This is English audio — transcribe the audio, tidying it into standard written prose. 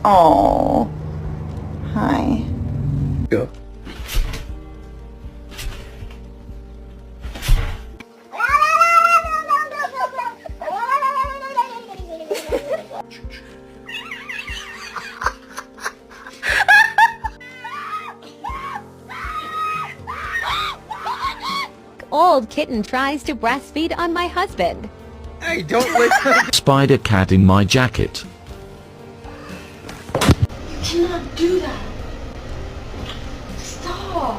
Oh. Hi. Go. Old kitten tries to breastfeed on my husband. Hey, don't let Spider cat in my jacket. You cannot do that.